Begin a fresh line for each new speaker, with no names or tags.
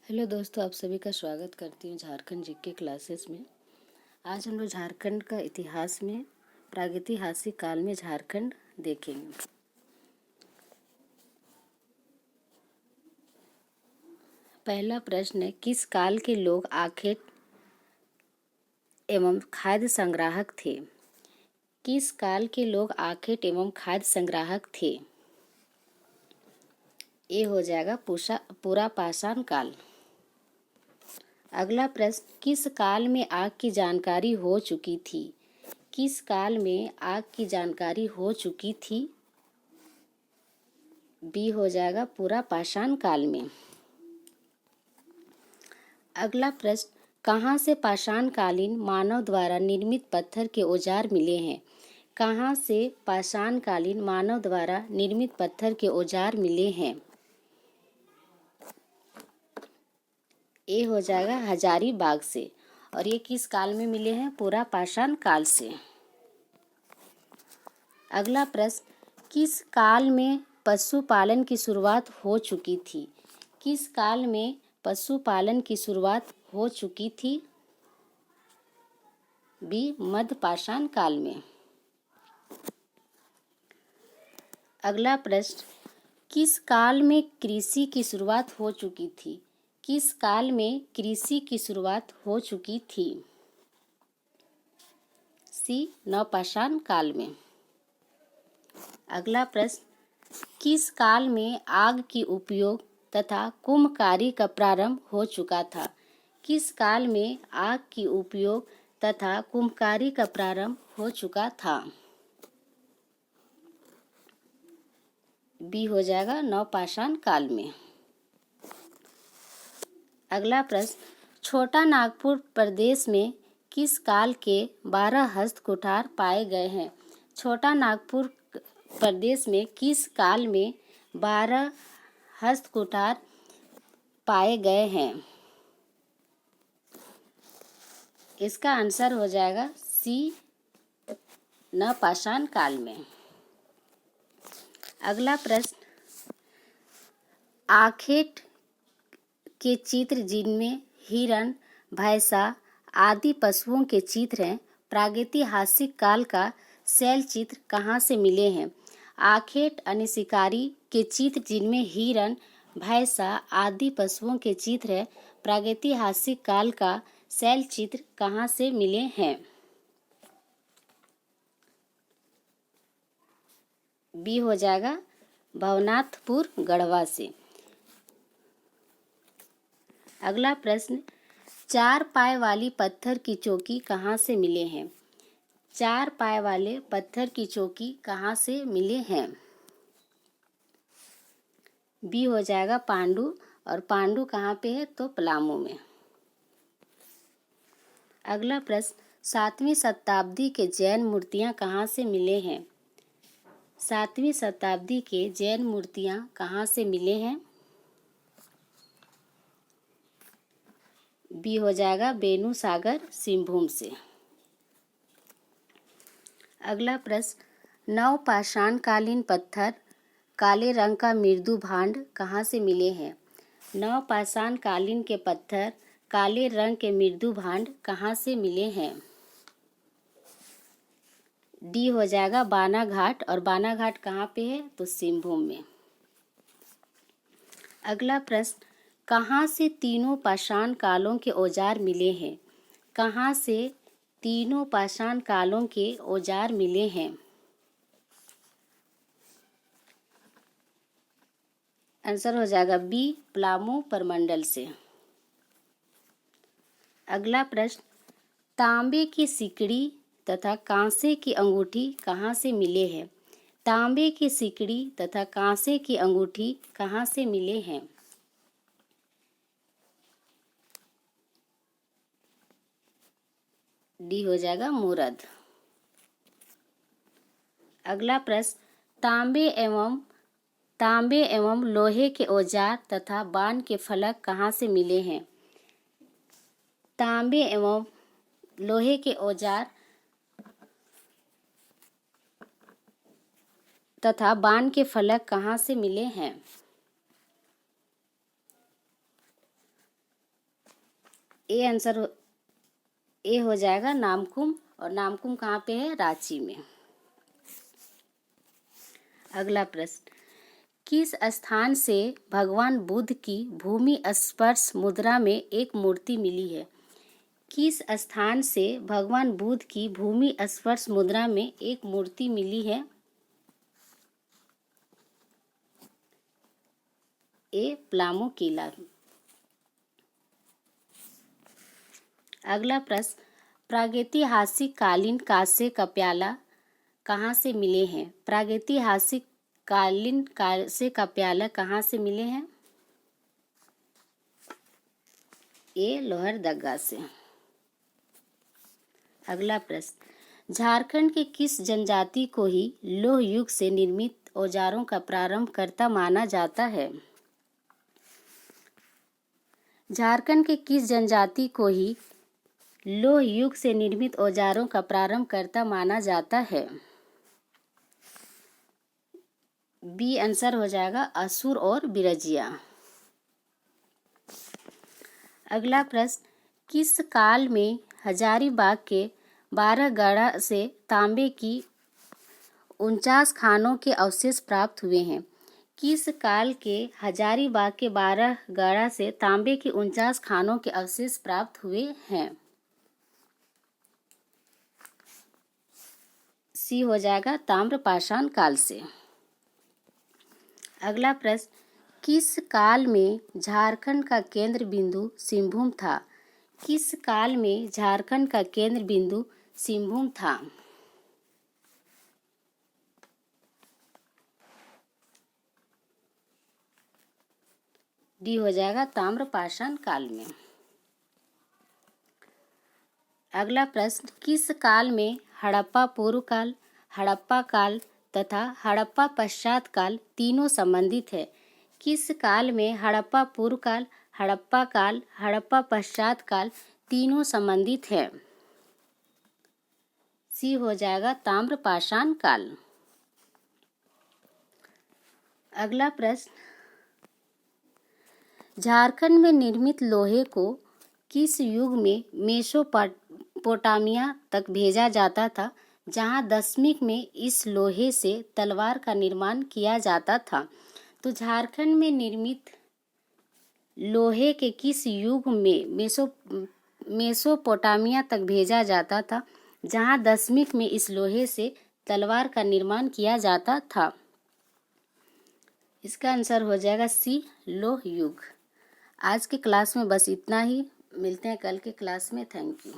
Hello दोस्तों, आप सभी का स्वागत करती हूँ झारखंड जीके क्लासेस में। आज हम लोग झारखंड का इतिहास में प्रागैतिहासिक काल में झारखंड देखेंगे। पहला प्रश्न है, किस काल के लोग आखेट एवं खाद्य संग्राहक थे? किस काल के लोग आखेट एवं खाद्य संग्राहक थे? ये हो जाएगा पूरा पाषाण काल। अगला प्रश्न, किस काल में आग की जानकारी हो चुकी थी? किस काल में आग की जानकारी हो चुकी थी? बी हो जाएगा पूरा पाषाण काल में। अगला प्रश्न, कहाँ से पाषाण कालीन मानव द्वारा निर्मित पत्थर के औजार मिले हैं? कहाँ से पाषाण कालीन मानव द्वारा निर्मित पत्थर के औजार मिले हैं? ये हो जाएगा हजारीबाग से। और ये किस काल में मिले हैं? पूरा पाषाण काल से। अगला प्रश्न, किस काल में पशुपालन की शुरुआत हो चुकी थी? किस काल में पशुपालन की शुरुआत हो चुकी थी? बी मध्य पाषाण काल में। अगला प्रश्न, किस काल में कृषि की शुरुआत हो चुकी थी? किस काल में कृषि की शुरुआत हो चुकी थी? सी नवपाषाण काल में। अगला प्रश्न, किस काल में आग की उपयोग तथा कुम्भकारी का प्रारंभ हो चुका था? किस काल में आग की उपयोग तथा कुम्भकारी का प्रारंभ हो चुका था? बी हो जाएगा नवपाषाण काल में। अगला प्रश्न, छोटा नागपुर प्रदेश में किस काल के 12 हस्त कुठार पाए गए हैं? छोटा नागपुर प्रदेश में किस काल में 12 हस्त कुठार पाए गए हैं? इसका आंसर हो जाएगा सी नवपाषाण काल में। अगला प्रश्न, आखेट के चित्र जिनमें हिरण, भैंसा आदि पशुओं के चित्र हैं, प्रागैतिहासिक काल का शैल चित्र कहाँ से मिले हैं? आखेट यानी शिकारी के चित्र जिनमें हिरण, भैंसा आदि पशुओं के चित्र हैं, प्रागैतिहासिक काल का शैल चित्र कहाँ से मिले हैं? बी हो जाएगा भवनाथपुर गढ़वा से। अगला प्रश्न, 4 पाए वाली पत्थर की चौकी कहाँ से मिले हैं? 4 पाए वाले पत्थर की चौकी कहाँ से मिले हैं? बी हो जाएगा पांडु। और पांडु कहाँ पे है? तो पलामू में। अगला प्रश्न, 7वीं शताब्दी के जैन मूर्तियाँ कहाँ से मिले हैं? 7वीं शताब्दी के जैन मूर्तियाँ कहाँ से मिले हैं? बी हो जाएगा बेनू सागर सिंहभूम से। अगला प्रश्न, नवपाषाण कालीन पत्थर काले रंग का मृदु भांड कहाँ से मिले हैं? नवपाषाण कालीन के पत्थर काले रंग के मृदु भांड कहाँ से मिले हैं? डी हो जाएगा बानाघाट। और बानाघाट कहाँ पे है? तो सिंहभूम में। अगला प्रश्न, कहाँ से तीनों पाषाण कालों के औजार मिले हैं? कहाँ से तीनों पाषाण कालों के औजार मिले हैं? आंसर हो जाएगा बी पलामू परमंडल से। अगला प्रश्न, तांबे की सिकड़ी तथा कांसे की अंगूठी कहाँ से मिले हैं? तांबे की सिकड़ी तथा कांसे की अंगूठी कहाँ से मिले हैं? डी हो जाएगा मूरद। अगला प्रश्न, तांबे एवं लोहे के औजार तथा बाण के फलक कहाँ से मिले हैं? तांबे एवं लोहे के औजार तथा बाण के फलक कहाँ से मिले हैं? ए हो जाएगा नामकुम, और नामकुम कहाँ पे है? रांची में। अगला प्रश्न, किस स्थान से भगवान बुद्ध की भूमि स्पर्श मुद्रा में एक मूर्ति मिली है? किस स्थान से भगवान बुद्ध की भूमि स्पर्श मुद्रा में एक मूर्ति मिली है? ए पलामू किला। अगला प्रश्न, प्रागैतिहासिक कालीन कांसे का प्याला कहाँ से मिले हैं? प्रागैतिहासिक कालीन कांसे का प्याला कहाँ से मिले हैं? ए लोहरदगा से। अगला प्रश्न, झारखंड के किस जनजाति को ही लौह युग से निर्मित औजारों का प्रारंभकर्ता माना जाता है? झारखंड के किस जनजाति को ही लौह युग से निर्मित औजारों का प्रारंभकर्ता माना जाता है? बी आंसर हो जाएगा असुर और बिरजिया। अगला प्रश्न, किस काल में हजारीबाग के 12 गढ़ा से तांबे की 49 खानों के अवशेष प्राप्त हुए हैं? किस काल के हजारीबाग के 12 गढ़ा से तांबे की 49 खानों के अवशेष प्राप्त हुए हैं? सी हो जाएगा ताम्रपाषाण काल से। अगला प्रश्न, किस काल में झारखंड का केंद्र बिंदु सिंहभूम था? किस काल में झारखंड का केंद्र बिंदु सिंहभूम था? डी हो जाएगा ताम्रपाषाण काल में। अगला प्रश्न, किस काल में हड़प्पा पूर्व काल, हड़प्पा काल तथा हड़प्पा पश्चात काल तीनों संबंधित है? किस काल में हड़प्पा पूर्व काल, हड़प्पा काल, हड़प्पा पश्चात काल तीनों संबंधित है? सी हो जाएगा ताम्रपाषाण काल। अगला प्रश्न, झारखंड में निर्मित लोहे को किस युग में मेसोपोटामिया तक भेजा जाता था, जहां दशमिक में इस लोहे से तलवार का निर्माण किया जाता था? तो झारखंड में निर्मित लोहे के किस युग में मेसोपोटामिया तक भेजा जाता था, जहां दशमिक में इस लोहे से तलवार का निर्माण किया जाता था? इसका आंसर हो जाएगा सी लौह युग। आज के क्लास में बस इतना ही, मिलते हैं कल के क्लास में। Thank you.